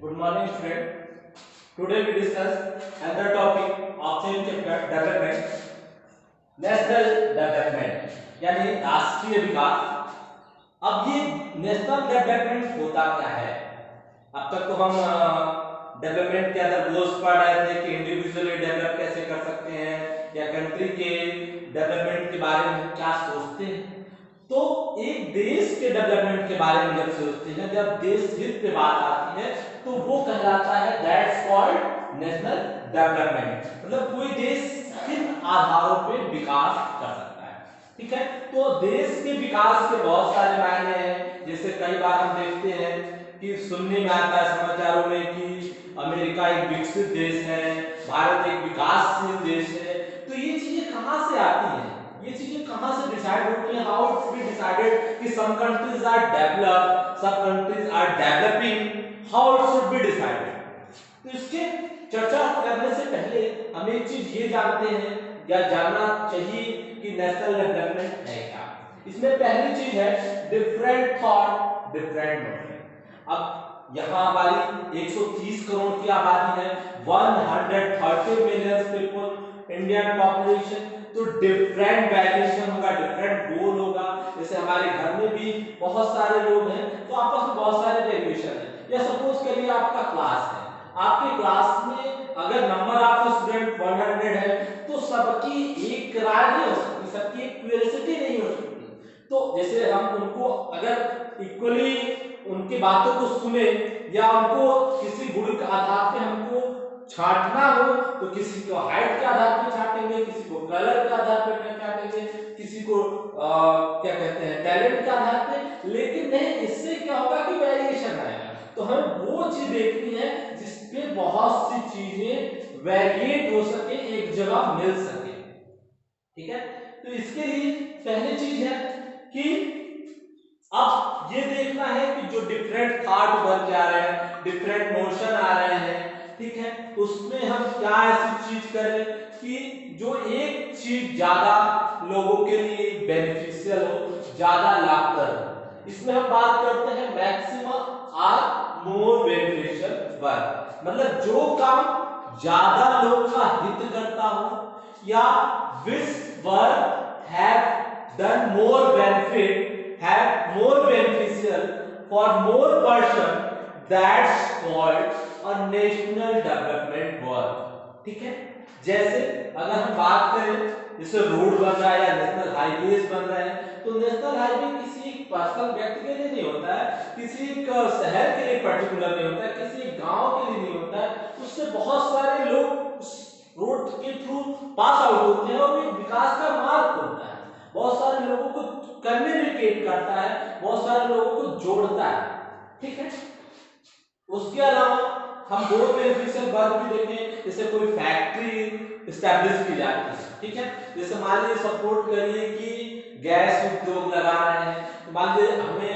Good morning, student. Today we discuss another topic of same chapter development, national development यानी राष्ट्रीय विकास। अब ये national development होता क्या है? अब तक तो हम डेवलपमेंट के अंदर गोल्स पढ़ रहे थे कि इंडिविजुअली डेवलप कैसे कर सकते हैं या कंट्री के डेवलपमेंट के बारे में क्या सोचते हैं। तो एक देश के डेवलपमेंट के बारे में जब सोचते हैं, जब देश हित पे बात आती है तो वो कहलाता है दैट्स कॉल्ड नेशनल डेवलपमेंट। मतलब कोई देश किन आधारों पे विकास कर सकता है। ठीक है, तो देश के विकास के बहुत सारे मायने हैं। जैसे कई बार हम देखते हैं कि सुनने में आता है समाचारों में कि अमेरिका एक विकसित देश है, भारत एक विकासशील देश है। तो ये चीजें कहां से आती हैं, ये चीजें कहां से डिसाइड होती हैं? हाउ इट्स बी डिसाइडेड कि some countries are developed, some countries are developing, how it should be decided? तो इसके चर्चा करने से पहले हम एक चीज ये जानते हैं या जानना चाहिए कि नेशनल डेवलपमेंट है क्या। इसमें पहली चीज है डिफरेंट थॉट डिफरेंट मोटिव। अब यहाँ हमारी 130 करोड़ की आबादी है, 130 मिलियन पीपल इंडियन पॉपुलेशन। तो डिफरेंट वैल्यूएशन होगा, डिफरेंट गोल होगा। जैसे हमारे घर में भी बहुत सारे लोग हैं तो आपस में बहुत सारे वैल्यूएशन है। या सपोज करिए आपका क्लास है, आपके क्लास में अगर नंबर ऑफ स्टूडेंट 100 है तो सबकी एक राय नहीं हो सकती, सबकी एक क्यूरियोसिटी नहीं हो सकती। तो जैसे हम उनको अगर इक्वली उनकी बातों को सुने या उनको किसी गुण के आधार पे हमको छांटना हो तो किसी को हाइट के आधार पे छांटेंगे, किसी को कलर के आधार पे छांटेंगे, किसी को क्या कहते हैं टैलेंट के आधार पे। लेकिन नहीं, इससे क्या होगा कि वेरिएशन आएगा। तो हमें वो चीज देखनी है जिसपे बहुत सी चीजें वेरिएट हो सके, एक जगह मिल सके। ठीक है, तो इसके लिए पहली चीज है कि अब ये देखना है कि जो डिफरेंट थॉट बन जा रहे हैं, डिफरेंट मोशन आ रहे हैं, ठीक है, उसमें हम क्या ऐसी चीज करें कि जो एक चीज ज्यादा लोगों के लिए बेनिफिशियल हो, ज्यादा लाभप्रद हो। इसमें हम बात करते हैं maximum are more beneficial work. मतलब जो काम ज्यादा लोगों का हित करता हो या which work have done more benefit, have more beneficial for more person, that's called a national development work। ठीक है, जैसे अगर हम बात करें जैसे रोड बन रहा है या नेशनल हाईवेज बन रहे हैं, तो नेशनल हाईवे किसी एक पर्सनल व्यक्ति के लिए नहीं होता है, किसी एक शहर के लिए पर्टिकुलर नहीं होता है, किसी एक गांव के लिए नहीं होता है। उससे बहुत सारे लोग उस रोड के थ्रू पास आउट होते हैं और एक विकास का मार्ग होता है। बहुत सारे लोगों को कम्युनिकेट करता है, बहुत सारे लोगों को जोड़ता है। ठीक है, उसके अलावा हम दो बेनिफिशियल वर्क भी देखें। जैसे कोई फैक्ट्री स्टैब्लिश की जाती है, ठीक है, जैसे मान लीजिए सपोर्ट करिए कि गैस उद्योग लगा रहे हैं, तो मान लीजिए हमें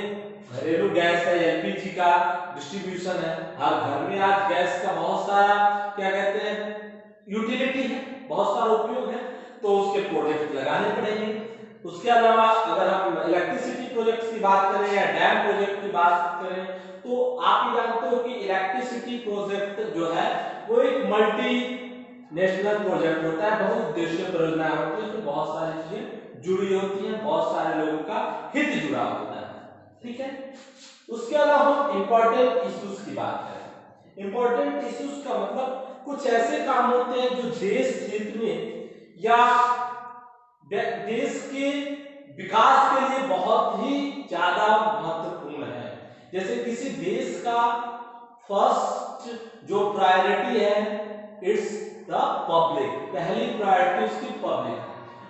घरेलू गैस है, एलपीजी का डिस्ट्रीब्यूशन है, हर घर में आज गैस का बहुत सारा क्या कहते हैं यूटिलिटी है, बहुत सारा उपयोग है, तो उसके प्रोजेक्ट लगाने पड़ेंगे। उसके अलावा अगर हम इलेक्ट्रिसिटी प्रोजेक्ट की बात करें या डैम प्रोजेक्ट की बात करें, तो आप ये जानते हो कि इलेक्ट्रिसिटी प्रोजेक्ट जो है वो एक मल्टी नेशनल प्रोजेक्ट होता है, बहुउद्देशीय परियोजना होती है, उसमें बहुत सारी चीजें जुड़ी होती हैं, बहुत सारे लोगों का हित जुड़ा होता है। ठीक है, उसके अलावा हम इंपॉर्टेंट इश्यूज की बात करें। इंपॉर्टेंट इश्यूज का मतलब कुछ ऐसे काम होते हैं जो देश हित में या देश के विकास के लिए बहुत ही ज्यादा महत्वपूर्ण है। जैसे किसी देश का फर्स्ट जो प्रायोरिटी है इट्स द पब्लिक, पहली प्रायोरिटी उसकी पब्लिक है,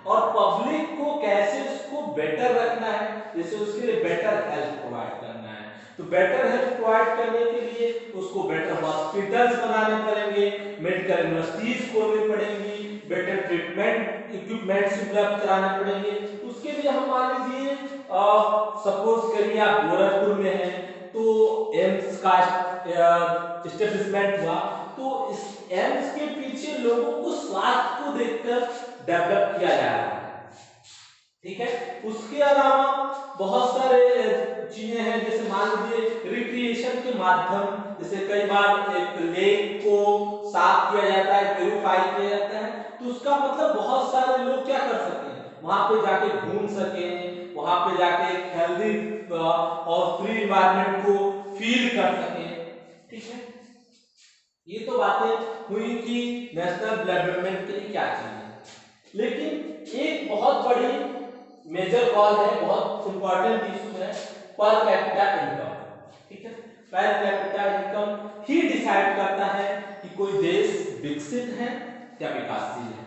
और पब्लिक को कैसे उसको बेटर रखना है, जैसे उसके लिए बेटर हेल्थ प्रोवाइड करना है। तो बेटर हेल्थ प्रोवाइड करने के लिए उसको बेटर हॉस्पिटल्स बनाने पड़ेंगे, मेडिकल यूनिवर्सिटीज खोलनी पड़ेंगी, बेटर ट्रीटमेंट इक्विपमेंट्स उपलब्ध कराने पड़ेंगे। उसके लिए हम मान लीजिए सपोज करिए आप गोरखपुर में हैं तो एम्स का एस्टेब्लिशमेंट हुआ, तो इस एम्स के पीछे लोगों को स्वास्थ्य को देखकर डेवलप किया जा रहा है। ठीक है। उसके अलावा बहुत सारे चीजें हैं, जैसे मान लीजिए रिक्रिएशन के माध्यम, जैसे कई बार एक लेक को साफ किया जाता है, प्यूरिफाई किया जाता है, तो उसका मतलब बहुत सारे लोग क्या कर सकें, वहां पे जाके घूम सकें, वहां पे जाके एक हेल्दी और फ्री इन्वायरमेंट को फील कर सकें। ठीक है, ये तो बातें हुई कि नेशनल डेवलपमेंट के लिए क्या चाहिए। लेकिन एक बहुत बड़ी मेजर कॉल है, बहुत इंपॉर्टेंट इशू है, पर कैपिटा इनकम। ठीक है, पर कैपिटा इनकम ही डिसाइड करता है कि कोई देश विकसित है या विकासशील है।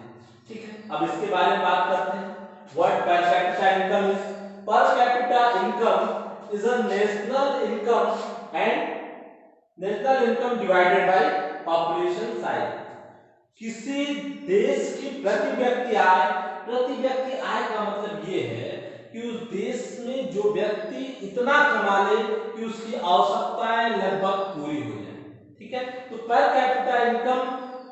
ठीक है, अब इसके बारे में बात करते हैं। What per capita income is? Per capita income is a national income and national income divided by population size. किसी देश की प्रति व्यक्ति आय का मतलब ये है कि उस देश में जो व्यक्ति इतना कमा ले कि उसकी आवश्यकताएं लगभग पूरी हो जाए। ठीक है, तो पर कैपिटा इनकम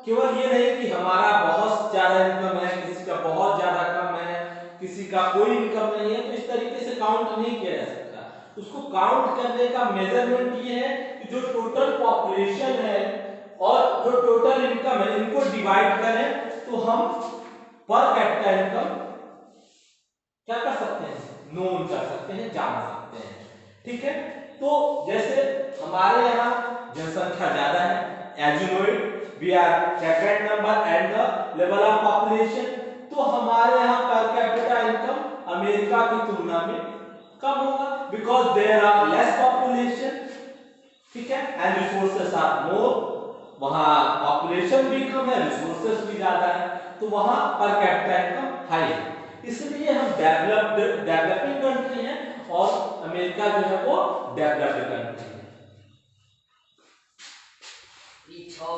केवल ये नहीं कि हमारा बहुत ज्यादा इनकम है, किसी का बहुत ज्यादा कम है, किसी का कोई इनकम नहीं है, तो इस तरीके से काउंट नहीं किया जा सकता। उसको काउंट करने का मेजरमेंट ये है कि जो टोटल पॉपुलेशन है और जो टोटल इनकम है, इनको डिवाइड करें तो हम पर कैपिटा इनकम क्या कर सकते हैं, नोन कर सकते हैं, जान सकते हैं। ठीक है, तो जैसे हमारे यहाँ जनसंख्या ज्यादा है, as you know it, we are second number and the level of population, तो हमारे यहाँ पर कैपिटा इनकम अमेरिका की तुलना में कम होगा, because there are less population. ठीक है, एंड रिसोर्सेस आर मोर, वहां पॉपुलेशन भी कम है, रिसोर्सेस भी ज्यादा है, तो वहां पर कैपिटा इनकम हाई है। इसलिए हम डेवलपिंग कंट्री हैं और अमेरिका जो है वो डेवलप्ड कंट्री है।